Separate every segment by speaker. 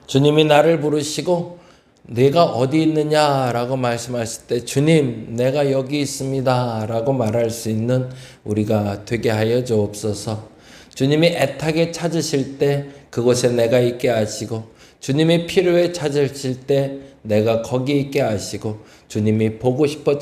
Speaker 1: 주님이 나를 부르시고 내가 어디 있느냐라고 말씀하실 때 주님 내가 여기 있습니다 라고 말할 수 있는 우리가 되게 하여 주옵소서. 주님이 애타게 찾으실 때 그곳에 내가 있게 하시고, 주님이 필요해 찾으실 때 내가 거기 있게 하시고, 주님이 보고 싶어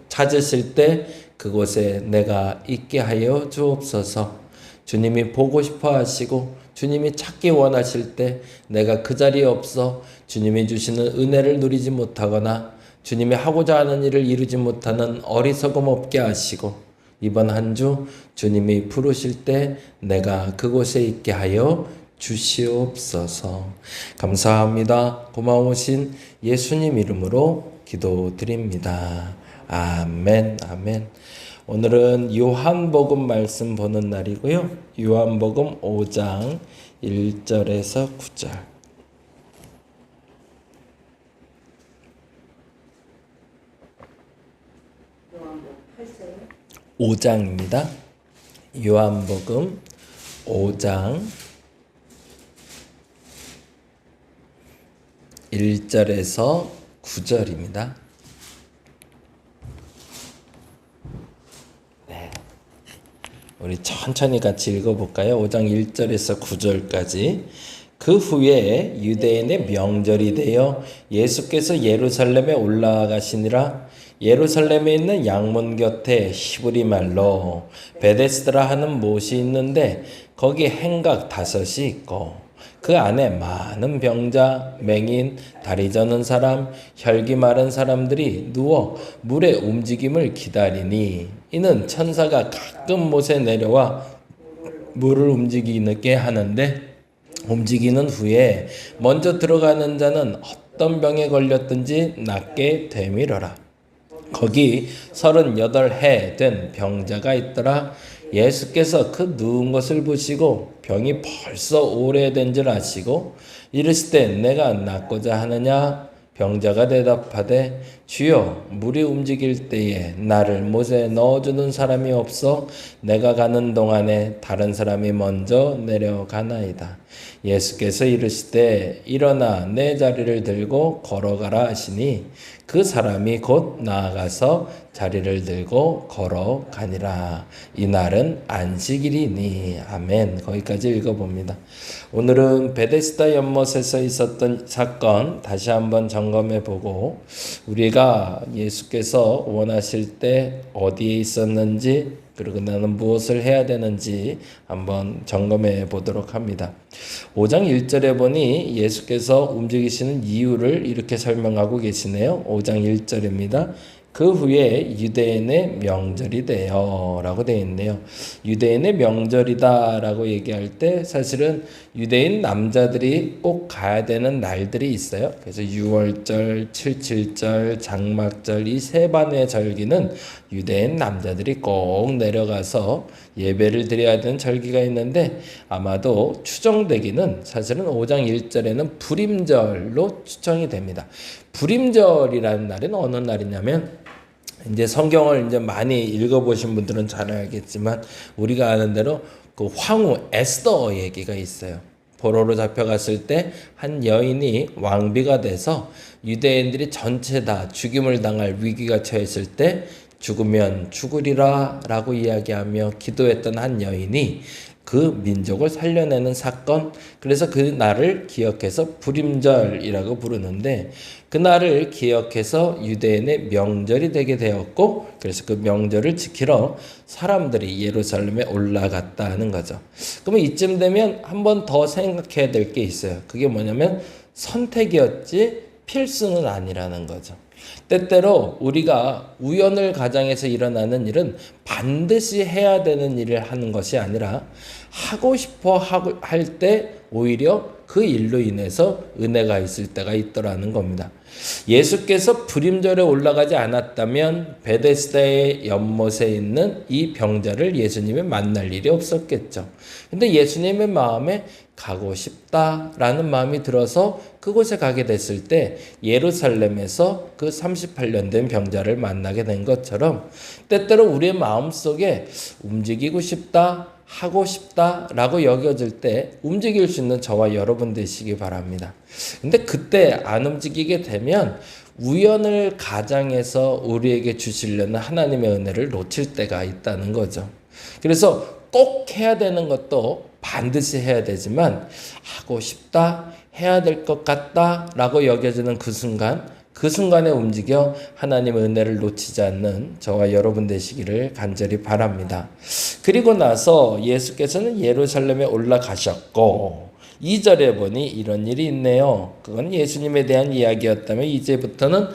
Speaker 1: 찾으실 때 그곳에 내가 있게 하여 주옵소서. 주님이 보고 싶어 하시고 주님이 찾기 원하실 때 내가 그 자리에 없어 주님이 주시는 은혜를 누리지 못하거나 주님이 하고자 하는 일을 이루지 못하는 어리석음 없게 하시고, 이번 한 주 주님이 부르실 때 내가 그곳에 있게 하여 주시옵소서. 감사합니다. 고마우신 예수님 이름으로 기도드립니다. 아멘, 아멘. 오늘은 요한복음 말씀 보는 날이고요. 요한복음 5장 1절에서 9절. 5장입니다. 요한복음 5장 1절에서 9절입니다. 우리 천천히 같이 읽어볼까요? 5장 1절에서 9절까지. 그 후에 유대인의 명절이 되어 예수께서 예루살렘에 올라가시니라. 예루살렘에 있는 양문 곁에 히브리 말로 베데스다라 하는 못이 있는데 거기 행각 5이 있고 그 안에 많은 병자, 맹인, 다리 저는 사람, 혈기 마른 사람들이 누워 물의 움직임을 기다리니, 이는 천사가 가끔 못에 내려와 물을 움직이게 하는데 움직이는 후에 먼저 들어가는 자는 어떤 병에 걸렸든지 낫게 되밀어라. 거기 38해 된 병자가 있더라. 예수께서 그 누운 것을 보시고 병이 벌써 오래된 줄 아시고 이르시되 내가 낫고자 하느냐? 병자가 대답하되 주여, 물이 움직일 때에 나를 못에 넣어주는 사람이 없어 내가 가는 동안에 다른 사람이 먼저 내려가나이다. 예수께서 이르시되 일어나 내 자리를 들고 걸어가라 하시니 그 사람이 곧 나아가서 자리를 들고 걸어가니라. 이날은 안식일이니. 아멘. 거기까지 읽어봅니다. 오늘은 베데스다 연못에서 있었던 사건 다시 한번 점검해보고, 우리가 예수께서 원하실 때 어디에 있었는지, 그리고 나는 무엇을 해야 되는지 한번 점검해 보도록 합니다. 5장 1절에 보니 예수께서 움직이시는 이유를 이렇게 설명하고 계시네요. 5장 1절입니다. 그 후에 유대인의 명절이 되어 라고 되어 있네요. 유대인의 명절이다 라고 얘기할 때 사실은 유대인 남자들이 꼭 가야 되는 날들이 있어요. 그래서 6월절, 77절, 장막절 이 세 반의 절기는 유대인 남자들이 꼭 내려가서 예배를 드려야 되는 절기가 있는데, 아마도 추정되기는 사실은 5장 1절에는 불임절로 추정이 됩니다. 불임절이라는 날은 어느 날이냐면, 이제 성경을 이제 많이 읽어보신 분들은 잘 알겠지만 우리가 아는 대로 그 황후 에스더 얘기가 있어요. 포로로 잡혀갔을 때 한 여인이 왕비가 돼서 유대인들이 전체 다 죽임을 당할 위기가 처했을 때 죽으면 죽으리라 라고 이야기하며 기도했던 한 여인이 그 민족을 살려내는 사건, 그래서 그 날을 기억해서 불임절이라고 부르는데, 그 날을 기억해서 유대인의 명절이 되게 되었고, 그래서 그 명절을 지키러 사람들이 예루살렘에 올라갔다 하는 거죠. 그러면 이쯤 되면 한 번 더 생각해야 될 게 있어요. 그게 뭐냐면 선택이었지 필수는 아니라는 거죠. 때때로 우리가 우연을 가장해서 일어나는 일은 반드시 해야 되는 일을 하는 것이 아니라 하고 싶어 할 때 오히려 그 일로 인해서 은혜가 있을 때가 있더라는 겁니다. 예수께서 불임절에 올라가지 않았다면 베데스다의 연못에 있는 이 병자를 예수님이 만날 일이 없었겠죠. 근데 예수님의 마음에 가고 싶다라는 마음이 들어서 그곳에 가게 됐을 때 예루살렘에서 그 38년 된 병자를 만나게 된 것처럼, 때때로 우리의 마음속에 움직이고 싶다, 하고 싶다라고 여겨질 때 움직일 수 있는 저와 여러분 되시기 바랍니다. 근데 그때 안 움직이게 되면 우연을 가장해서 우리에게 주시려는 하나님의 은혜를 놓칠 때가 있다는 거죠. 그래서 꼭 해야 되는 것도 반드시 해야 되지만 하고 싶다, 해야 될 것 같다 라고 여겨지는 그 순간에 움직여 하나님의 은혜를 놓치지 않는 저와 여러분 되시기를 간절히 바랍니다. 그리고 나서 예수께서는 예루살렘에 올라가셨고 2절에 보니 이런 일이 있네요. 그건 예수님에 대한 이야기였다면 이제부터는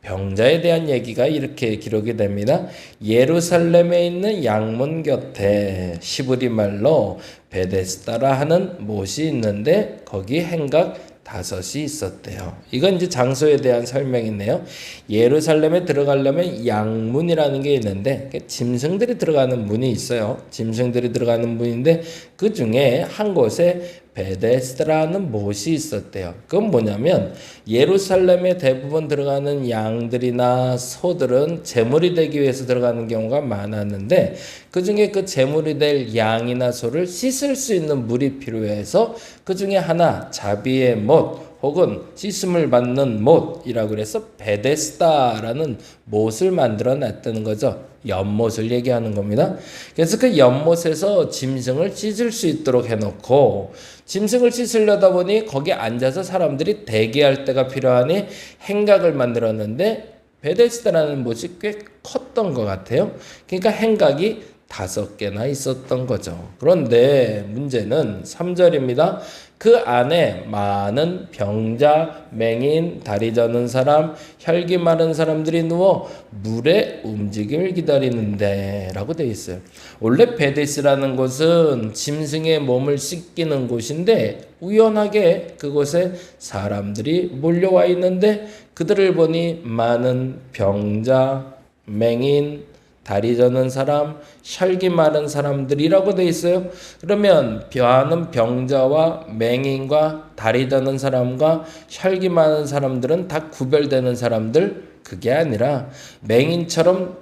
Speaker 1: 병자에 대한 얘기가 이렇게 기록이 됩니다. 예루살렘에 있는 양문 곁에 시브리 말로 베데스다라 하는 못이 있는데 거기 행각 5이 있었대요. 이건 이제 장소에 대한 설명이네요. 예루살렘에 들어가려면 양문이라는 게 있는데 짐승들이 들어가는 문이 있어요. 짐승들이 들어가는 문인데 그 중에 한 곳에 베데스다라는 못이 있었대요. 그건 뭐냐면 예루살렘에 대부분 들어가는 양들이나 소들은 제물이 되기 위해서 들어가는 경우가 많았는데 그 중에 그 제물이 될 양이나 소를 씻을 수 있는 물이 필요해서 그 중에 하나 자비의 못 혹은 씻음을 받는 못이라고 그래서 베데스다라는 못을 만들어 놨다는 거죠. 연못을 얘기하는 겁니다. 그래서 그 연못에서 짐승을 씻을 수 있도록 해놓고 짐승을 씻으려다 보니 거기 앉아서 사람들이 대기할 때가 필요하니 행각을 만들었는데 베데스다라는 못이 꽤 컸던 것 같아요. 그러니까 행각이 5개나 있었던 거죠. 그런데 문제는 3절입니다. 그 안에 많은 병자, 맹인, 다리 저는 사람, 혈기 마른 사람들이 누워 물의 움직임을 기다리는데 라고 되어 있어요. 원래 베데스라는 곳은 짐승의 몸을 씻기는 곳인데 우연하게 그곳에 사람들이 몰려와 있는데 그들을 보니 많은 병자, 맹인, 다리 저는 사람, 혈기 마른 사람들이라고 돼 있어요. 그러면 많은 병자와 맹인과 다리 저는 사람과 혈기 많은 사람들은 다 구별되는 사람들, 그게 아니라 맹인처럼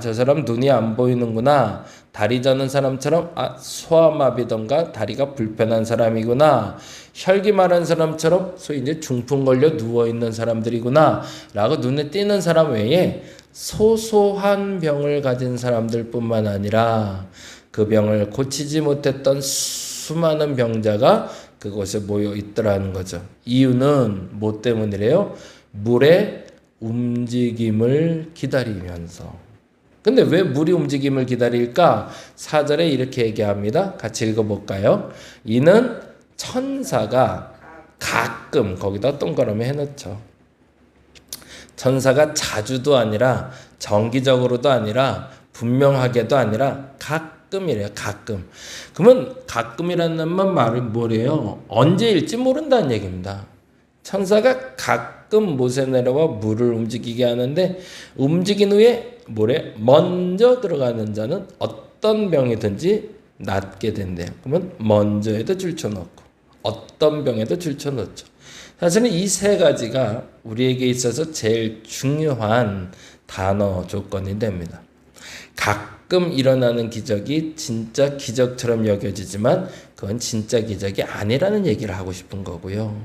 Speaker 1: 저 사람 눈이 안 보이는구나. 다리 저는 사람처럼 소아마비던가 다리가 불편한 사람이구나. 혈기 마른 사람처럼 소위 이제 중풍 걸려 누워 있는 사람들이구나. 라고 눈에 띄는 사람 외에 소소한 병을 가진 사람들뿐만 아니라 그 병을 고치지 못했던 수많은 병자가 그곳에 모여 있더라는 거죠. 이유는 뭐 때문이래요? 물의 움직임을 기다리면서. 근데 왜 물이 움직임을 기다릴까? 4절에 이렇게 얘기합니다. 같이 읽어볼까요? 이는 천사가 가끔, 거기다 동그라미 해놓죠. 천사가 자주도 아니라 정기적으로도 아니라 분명하게도 아니라 가끔이래요. 가끔. 그러면 가끔이라는 말은 뭐래요? 언제일지 모른다는 얘기입니다. 천사가 가끔 못에 내려와 물을 움직이게 하는데 움직인 후에 물에 먼저 들어가는 자는 어떤 병이든지 낫게 된대요. 그러면 먼저에도 줄쳐놓고 어떤 병에도 줄쳐놓죠. 사실은 이 3가지가 우리에게 있어서 제일 중요한 단어 조건이 됩니다. 가끔 일어나는 기적이 진짜 기적처럼 여겨지지만 그건 진짜 기적이 아니라는 얘기를 하고 싶은 거고요.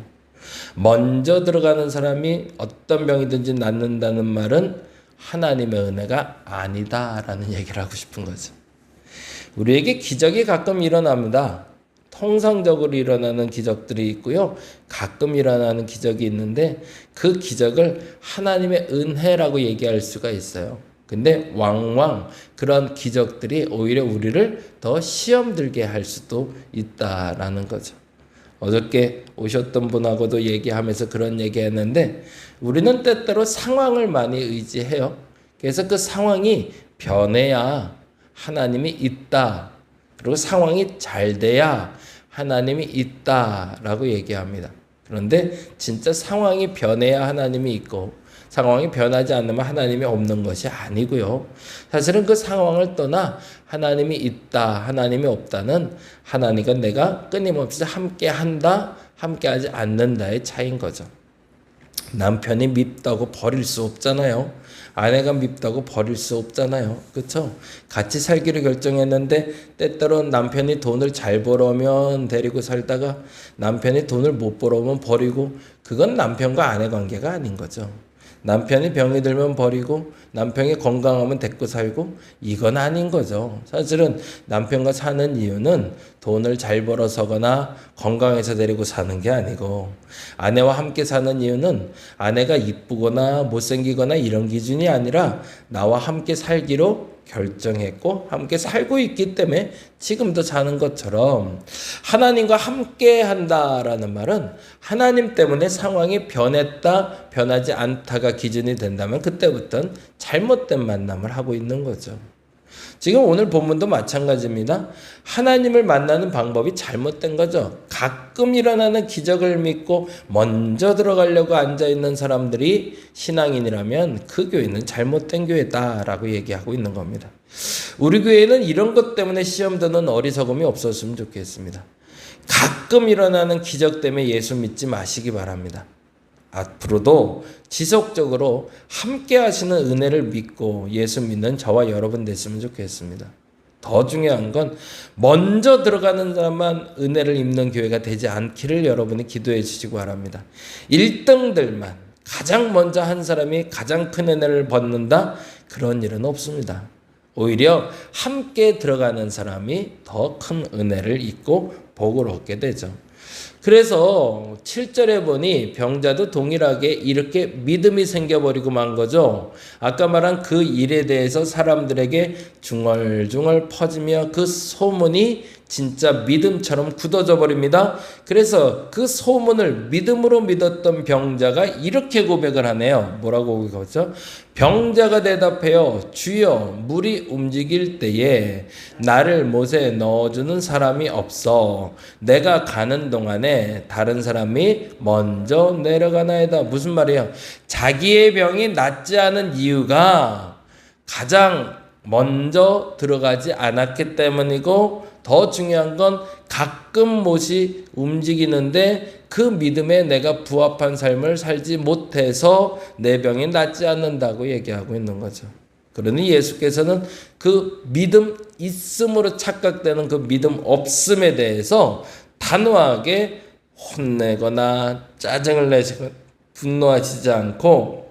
Speaker 1: 먼저 들어가는 사람이 어떤 병이든지 낫는다는 말은 하나님의 은혜가 아니다라는 얘기를 하고 싶은 거죠. 우리에게 기적이 가끔 일어납니다. 통상적으로 일어나는 기적들이 있고요. 가끔 일어나는 기적이 있는데 그 기적을 하나님의 은혜라고 얘기할 수가 있어요. 근데 왕왕 그런 기적들이 오히려 우리를 더 시험 들게 할 수도 있다라는 거죠. 어저께 오셨던 분하고도 얘기하면서 그런 얘기했는데 우리는 때때로 상황을 많이 의지해요. 그래서 그 상황이 변해야 하나님이 있다. 그리고 상황이 잘 돼야 하나님이 있다라고 얘기합니다. 그런데 진짜 상황이 변해야 하나님이 있고 상황이 변하지 않으면 하나님이 없는 것이 아니고요. 사실은 그 상황을 떠나 하나님이 있다, 하나님이 없다는 하나님과 내가 끊임없이 함께한다, 함께하지 않는다의 차이인 거죠. 남편이 밉다고 버릴 수 없잖아요. 아내가 밉다고 버릴 수 없잖아요. 그렇죠? 같이 살기로 결정했는데 때때로 남편이 돈을 잘 벌어오면 데리고 살다가 남편이 돈을 못 벌어오면 버리고, 그건 남편과 아내 관계가 아닌 거죠. 남편이 병이 들면 버리고 남편이 건강하면 데리고 살고, 이건 아닌 거죠. 사실은 남편과 사는 이유는 돈을 잘 벌어서거나 건강해서 데리고 사는 게 아니고, 아내와 함께 사는 이유는 아내가 이쁘거나 못생기거나 이런 기준이 아니라 나와 함께 살기로 결정했고 함께 살고 있기 때문에 지금도 사는 것처럼, 하나님과 함께 한다라는 말은 하나님 때문에 상황이 변했다 변하지 않다가 기준이 된다면 그때부터는 잘못된 만남을 하고 있는 거죠. 지금 오늘 본문도 마찬가지입니다. 하나님을 만나는 방법이 잘못된 거죠. 가끔 일어나는 기적을 믿고 먼저 들어가려고 앉아있는 사람들이 신앙인이라면 그 교회는 잘못된 교회다라고 얘기하고 있는 겁니다. 우리 교회는 이런 것 때문에 시험 드는 어리석음이 없었으면 좋겠습니다. 가끔 일어나는 기적 때문에 예수 믿지 마시기 바랍니다. 앞으로도 지속적으로 함께 하시는 은혜를 믿고 예수 믿는 저와 여러분 됐으면 좋겠습니다. 더 중요한 건 먼저 들어가는 사람만 은혜를 입는 교회가 되지 않기를 여러분이 기도해 주시기 바랍니다. 1등들만, 가장 먼저 한 사람이 가장 큰 은혜를 받는다? 그런 일은 없습니다. 오히려 함께 들어가는 사람이 더 큰 은혜를 입고 복을 얻게 되죠. 그래서 7절에 보니 병자도 동일하게 이렇게 믿음이 생겨버리고 만 거죠. 아까 말한 그 일에 대해서 사람들에게 중얼중얼 퍼지며 그 소문이 진짜 믿음처럼 굳어져 버립니다. 그래서 그 소문을 믿음으로 믿었던 병자가 이렇게 고백을 하네요. 뭐라고 고백하죠? 병자가 대답해요. 주여, 물이 움직일 때에 나를 못에 넣어주는 사람이 없어. 내가 가는 동안에 다른 사람이 먼저 내려가나이다. 무슨 말이에요? 자기의 병이 낫지 않은 이유가 가장 먼저 들어가지 않았기 때문이고, 더 중요한 건 가끔 못이 움직이는데 그 믿음에 내가 부합한 삶을 살지 못해서 내 병이 낫지 않는다고 얘기하고 있는 거죠. 그러니 예수께서는 그 믿음 있음으로 착각되는 그 믿음 없음에 대해서 단호하게 혼내거나 짜증을 내시거나 분노하시지 않고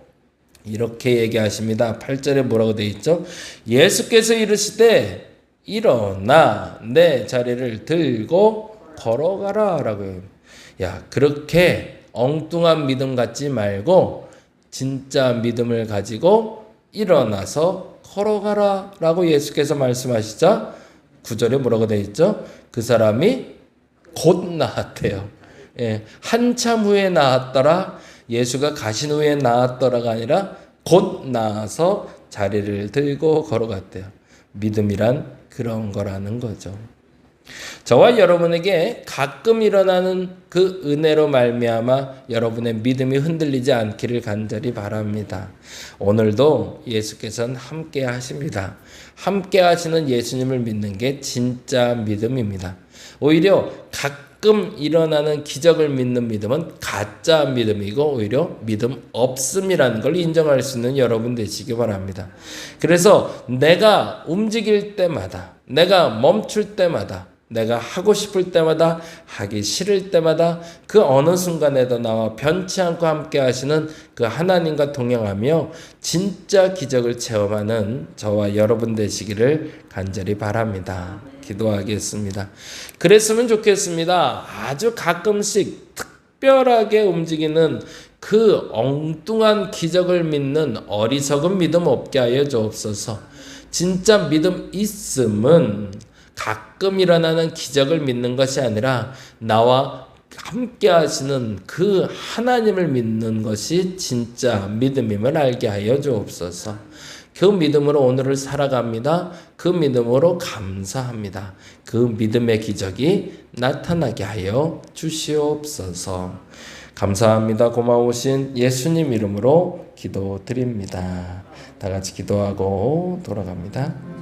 Speaker 1: 이렇게 얘기하십니다. 8절에 뭐라고 되어 있죠? 예수께서 이르시되 일어나 내 자리를 들고 걸어가라 라고 해요. 야, 그렇게 엉뚱한 믿음 갖지 말고 진짜 믿음을 가지고 일어나서 걸어가라 라고 예수께서 말씀하시자 9절에 뭐라고 되어 있죠? 그 사람이 곧 나았대요. 예, 한참 후에 나았더라. 예수가 가신 후에 나았더라가 아니라 곧 나아서 자리를 들고 걸어갔대요. 믿음이란 그런 거라는 거죠. 저와 여러분에게 가끔 일어나는 그 은혜로 말미암아 여러분의 믿음이 흔들리지 않기를 간절히 바랍니다. 오늘도 예수께서는 함께 하십니다. 함께 하시는 예수님을 믿는 게 진짜 믿음입니다. 오히려 가끔 일어나는 기적을 믿는 믿음은 가짜 믿음이고 오히려 믿음 없음이라는 걸 인정할 수 있는 여러분 되시기 바랍니다. 그래서 내가 움직일 때마다, 내가 멈출 때마다, 내가 하고 싶을 때마다, 하기 싫을 때마다 그 어느 순간에도 나와 변치 않고 함께 하시는 그 하나님과 동행하며 진짜 기적을 체험하는 저와 여러분 되시기를 간절히 바랍니다. 기도하겠습니다. 그랬으면 좋겠습니다. 아주 가끔씩 특별하게 움직이는 그 엉뚱한 기적을 믿는 어리석은 믿음 없게 하여 주옵소서. 진짜 믿음 있음은 가끔 일어나는 기적을 믿는 것이 아니라 나와 함께 하시는 그 하나님을 믿는 것이 진짜 믿음임을 알게 하여 주옵소서. 그 믿음으로 오늘을 살아갑니다. 그 믿음으로 감사합니다. 그 믿음의 기적이 나타나게 하여 주시옵소서. 감사합니다. 고마우신 예수님 이름으로 기도드립니다. 다 같이 기도하고 돌아갑니다.